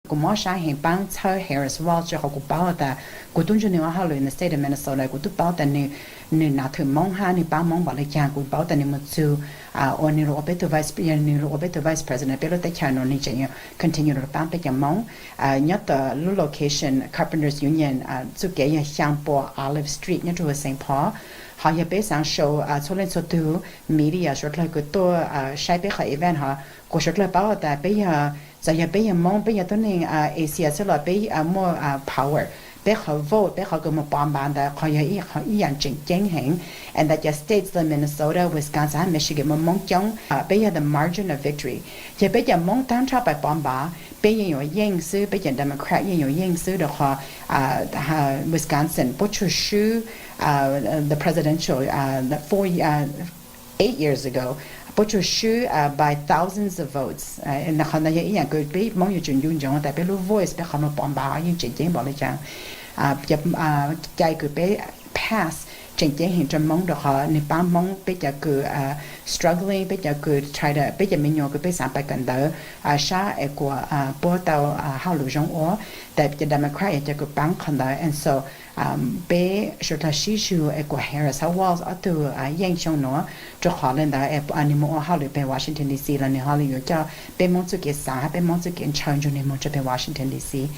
Kumasha he bang her hair as well, Jehokubata, Gudunjunihalu in the state of Minnesota, Gudubata ni Natu Mongha, ni Bamong Balakan, Gubata ni Mutsu, or ni Robeto Vice President, Bello de Cano Nijan, continue to bump a Mong, Nyata Lu location, Carpenters Union, Tsugaya Hyangpo, Olive Street, near to St. Paul. How you base on show Solen so do media short like good door Shaibeha event her go short about that be so you be a mong be a doing ACS be more power be her vote be her go bomb band that call you Ian Jing Hing and that just states the Minnesota, Wisconsin, Michigan, Mong Jong be the margin of victory. You be a mong down top by bomba be your Yang Su be a Democrat in your Yang Su the Wisconsin butcher shoe the presidential 8 years ago, butcher shoe by thousands of votes. In the Hanaya good be Mong Yun Jong that below voice become a bomba in Jing Bolajang. Guy could be pass. Jing Jing to Mong the Ha, Nipan Mong be a good struggling, be a good try to be a minion could be back and the Sha Equa Portal Halujong or that the Democrat could bank on and so be should a shishu Equa Harris how was to Yang Shong no to Holland animal Holly Bay Washington DC and Hollywood be Monsuki Sa be Monsuki in Changing Washington DC.